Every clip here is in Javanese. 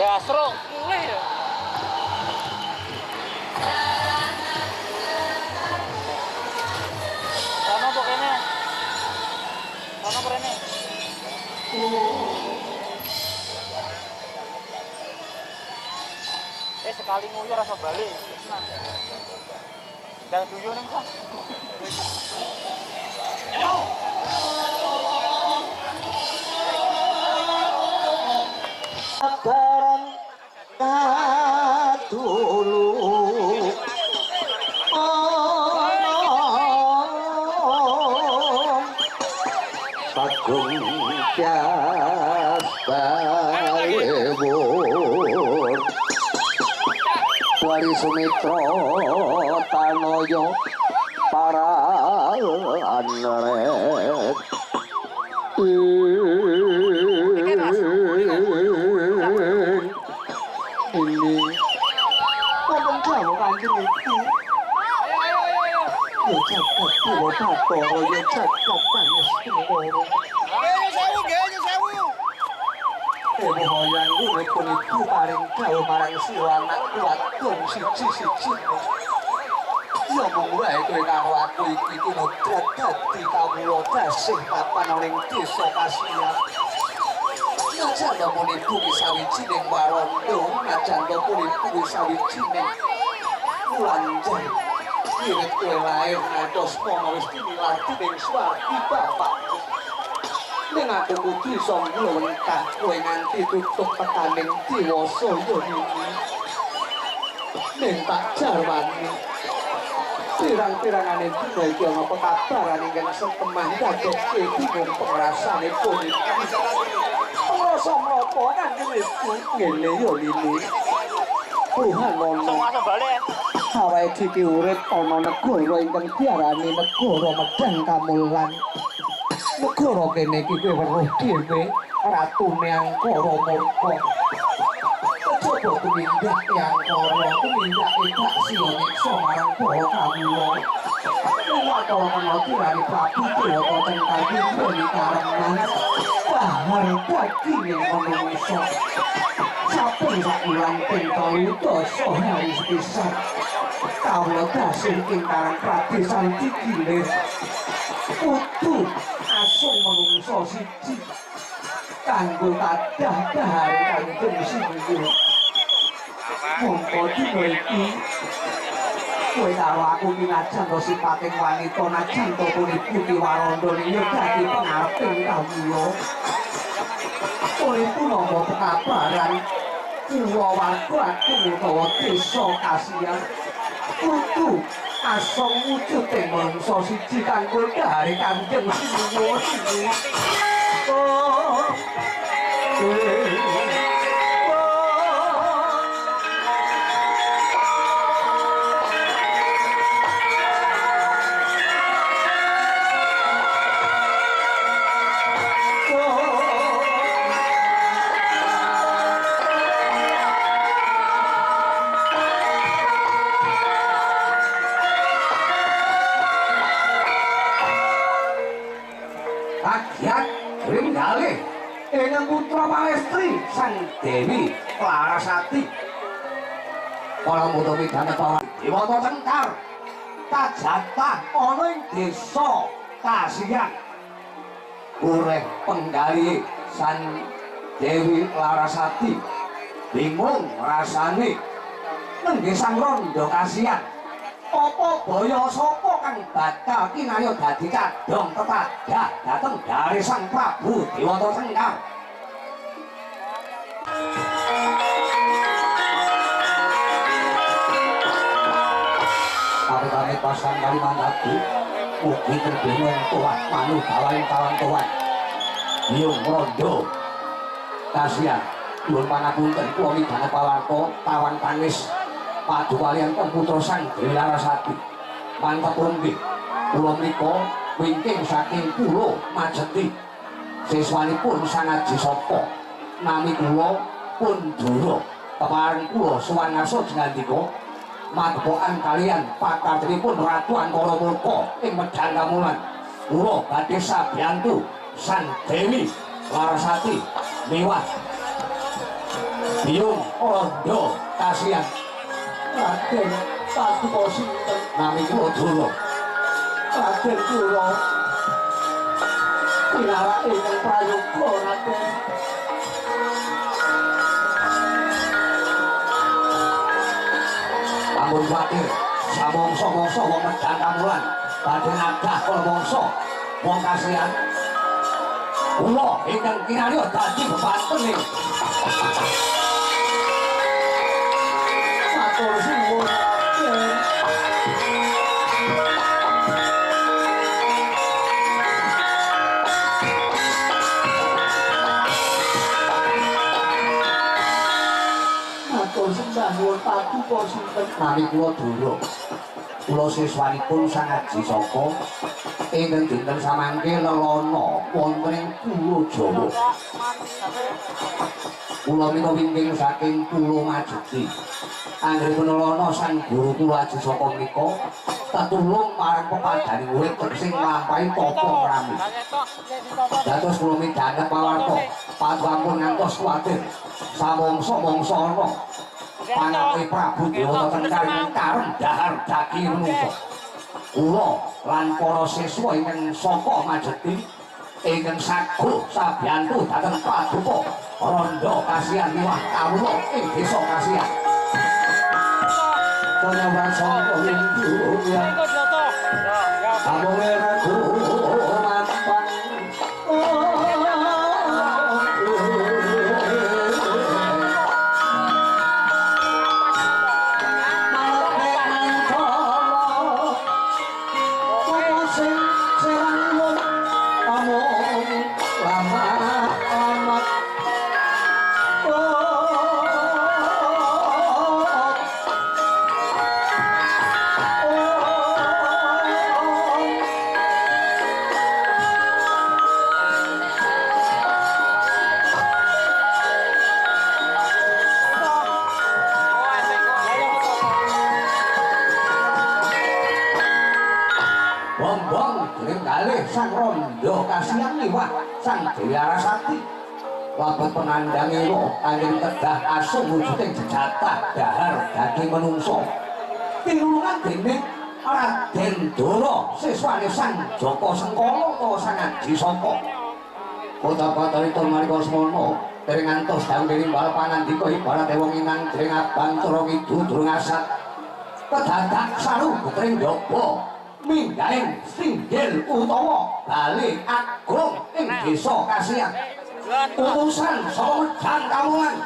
Gasro mulai ya. Sama pokoknya. Sama perene. Sekali nguyur rasa balik. Dan tujuh nih kok. Barang dulu Bagong jasa lebur Wali Sumitra Tanoyo para anret ini ngomong kamu kanjeng iki ya cakap piro batara ya cakap panestoro hoyang urip puniku paring gawe marang sira anak wadon siji-siji ya mung wae kowe karo aku iki tinodrat dadi kawula dasih papan ning desa Kasihan Najanda puniku sawijining warondo najanda puniku sawijining wulanjar wiwit kowe lair ngantos mono wis dinilarti ning swargi bapak ning aku kudu iso ngluwentah kowe nganti tutup tekaning diwasa ya iki ning tak jarwani pirang-pirangane dina iki ana pekabaran ingkang setemah dados bingung pengrasane puniki pengrasa menapa kanjeng iku ngene ya lini Tuhan ono awake iki urip ana negara ingkang diarani negara Medang Kamulan negara kene iki kowe weruh dhewe ratune Angkara Murka coba tumindak Angkara tumindak tak sira nyiksa marang para kawula Wakala kena kirani Prabu Dewata Cengkaki Bani Karengan bahar dadi ning manungsa saben sakulan ping 3 dasa hari pisan kawula dasih ingkang pradesan Cigilir kudu asung manungsa siji kanggo tadah dahare Kanjeng Singgih mongko dina iki kowe karo aku minajan to sipating wanita najan to kulit putih warondo ning dadi pengareping kawula uripku nampa pekabaran kuwa warga aku utawa desa Kasihan kudu asong wujuding manungsa siji kanggo dahare Kanjeng Singgih Ingkang putra Palestri Sang Dewi Larasati para mutu midhanget para Dewata Cengkar kajatah ana ing desa Kasihan urip penggali Sang Dewi Larasati bingung rasane nengge Sang Rondo Kasihan apa baya sapa kang bakal kinaya dadi kadhong tetadah dhateng dari Sang Prabu Dewata Cengkar kami pasang kali mandaku ugi terbingung tuah manu bawain kawan-kawan Yung Rondo Kasihan Yun Panapunten Kuami Dana Pawarto Tawan Panis Padu kalian Putra Sang Dewi Larasati mantap rumpi pulau mriko wingking saking pulau Majeti siswanipun sangat jisopo nami kula pun duro keparing kula suwan ngaso jengandika madhepokan kalian pakartenipun Ratu Angkara Murka ing Medang Kamulan kula badhe sabiyantu Sang Dewi Larasati miwah Biung Rondo kasihan Raden Paduka sinten nami kula Dura Raden kula pinarake ing prayoga Raden ampun kuwatir samangsa-mangsa wong medhang kamulan badhe nadah kala mangsa wong kasihan kula ingkang kinarya dadi bebantene matur suwun matur sembah nuwun Paduka sinten nami kula Dura kula siswanipun Sang Aji Saka ingkang dinten samangke lelana wonten ing Pulo Jawa kula menika wingking saking Pulo Majuti anggenipun lelana Sang Guru kula Aji Saka menika tetulung marang pepadaning urip sing nglampahi tapa ngrami dados kula midhanget pawarta patuampun ngantos kuwatir samangsa-mangsa ana pangawi Prabu Dewa tengkar karem dahar daging menungso kula lan para siswa ingkang saka Majuti ingkang saguh sabiyantu dhateng Paduka Rondo kasihan miwah kawula ing desa kasihan kaya wasana dunya amune ragu mampang Sang Rondo kasihan liwat Sang Dewi Arasati labet penandangi lo angin kedah asung wujuding jejatah dahar daging menungso tinulungan dening Raden Dara siswane Sang Joko Sengkala utawa Sang Aji Saka kota-kotanipun marika semono dereng ngantos dawuh nimbal panandika ibarat wong inang dereng abang cara ngidul durung asat kedadak saru getring jaba minggaing singgil utawa bali agung ing desa kasihan utusan saka medhang kamulan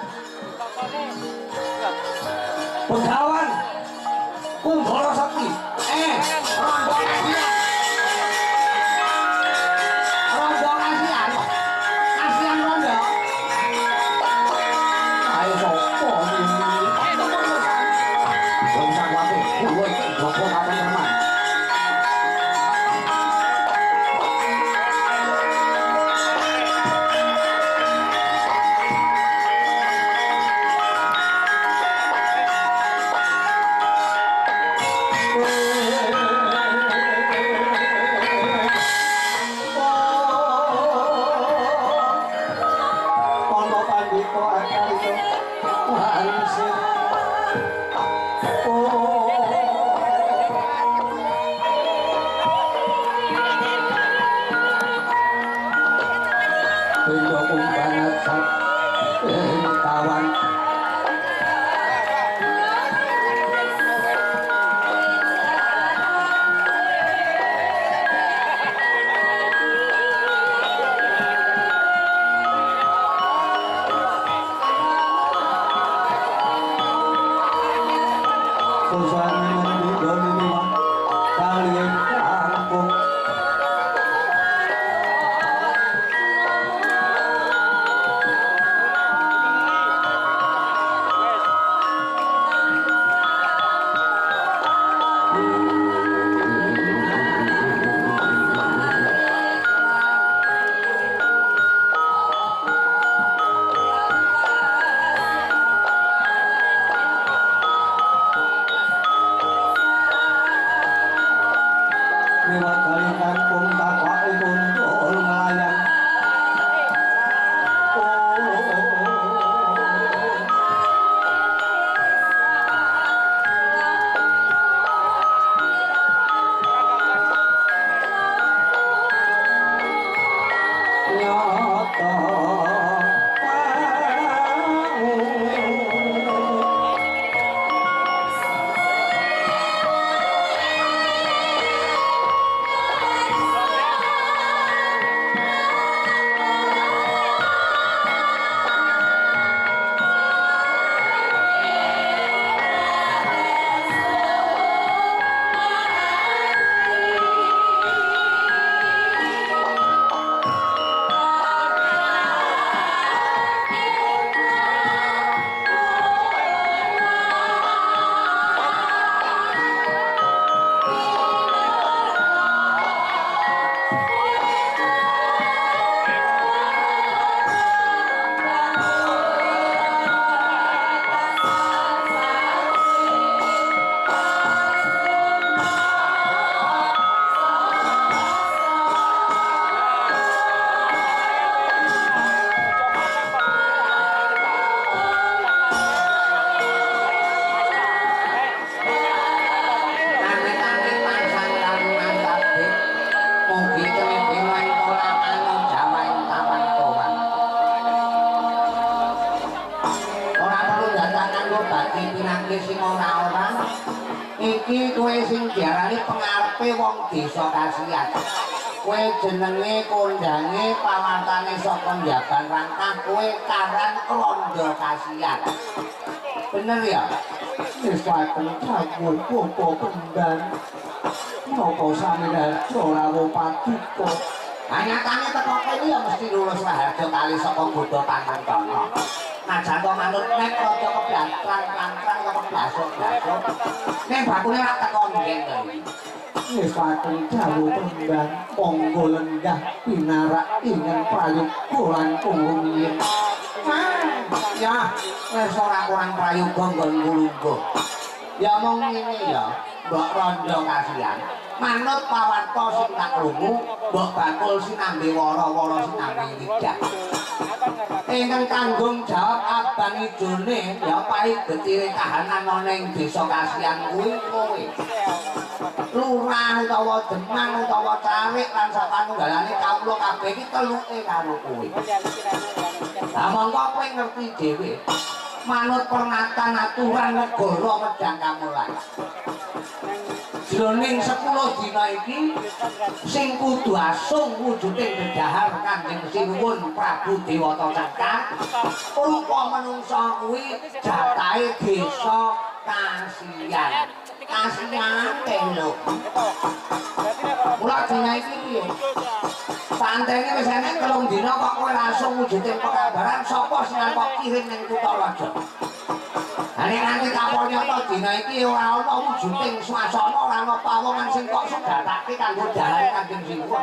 Begawan Kumbara Sakti Rondo kasihan Rondo kasihan kasihan Rondo ayo sapa iki wong sakwate kuwi iki jopo kapan teman kok dadi pinangki sing ora-ora. Iki kowe sing diarani pengarepe wong desa kasihan. Kowe jenenge kondange pawartane saka Njaban Rangkah, kowe karan Rondo Kasihan. Bener ya? Wis paten campur popo kendang. Napa sampeyan ora pati kok. Anyatane teko kene ya mesti lulus raharja kali saka Buddha Pangantana. Najan to manut nek raja keblantran keblasok-blasok. Nek bakune ora teko ngen to iki. Wis paten campur kendang monggo lenggah pinarak ingkang prayoga lan punggung. Ya, wis ora kurang prayoga nggon ngulungguh. Ya mong ngene ya, Mbok Rondo Kasihan. Manut pawarta sing tak krungu, Mbok Bakul sinambi wara-wara sinambi widak. Ingkang tanggung jawab abang ijone ya paling getire kahanan ana ing desa Kasihan kuwi kowe. Lurah utawa Demang utawa Carik lan sapanunggalane kawula kabeh iki teluke karo kowe. Lah mongko kowe ngerti dhewe. Manut pernatan aturan negara Medang Kamulan. Jroning 10 dina iki sing kudu asung wujuding dedahar Kanjeng Sinuwun Prabu Dewata Cangkar rupa manungsa kuwi jatahe desa Kasihan. Kasihan telo. Mula dina iki piye? Santene wis enek 3 dina kok kowe langsung wujuding pekabaran sapa sing kok kirim ning kutha raja. Ane nganti kapolnyata dina iki ora ana wujuding swasana ora ana pawongan sing kok sedatake kanggo dalane Kanjeng Sinuwun.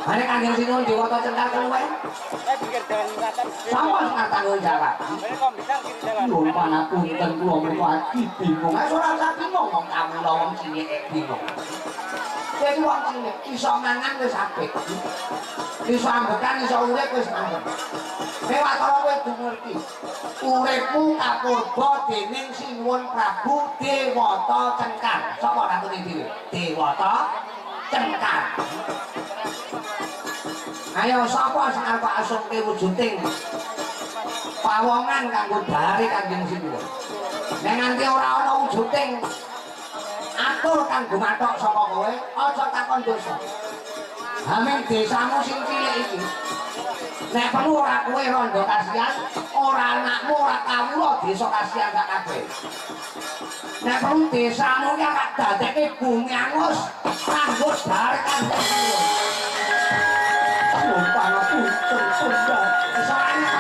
Ane Kanjeng Sinuwun Dewata Cangkar kowe. Sapa sing tanggung jawab? Nuwun pangapunten kula menika iki bingung. Wis ora usah bingung wong kawula wong cilik bingung. Kowe iki wong cilik iso mangan wis apik. Iso ambekan iso urip wis mantep. Nek watara kowe kudu ngerti. Uripmu kapurba dening Sinuwun Prabu Dewata Cangkar. Sapa ratune dhewe? Dewata Cangkar. Ayo sapa sing arep asungke wujuding pawongan kanggo dhahare Kanjeng Sinuwun. Nek nganti ora ana wujuding atur kanggo mathok saka kowe, aja takon dosa. Amin desamu sing cilik iki. Nek perlu ora kowe Rondo Kasihan, ora anakmu, ora kawula desa Kasihan sak kabeh. Nek perlu desamu ki tak dadekke bumi angus kanggo dhahare Kanjeng Sinuwun. Nuwun pangapunten kendang. Soalnya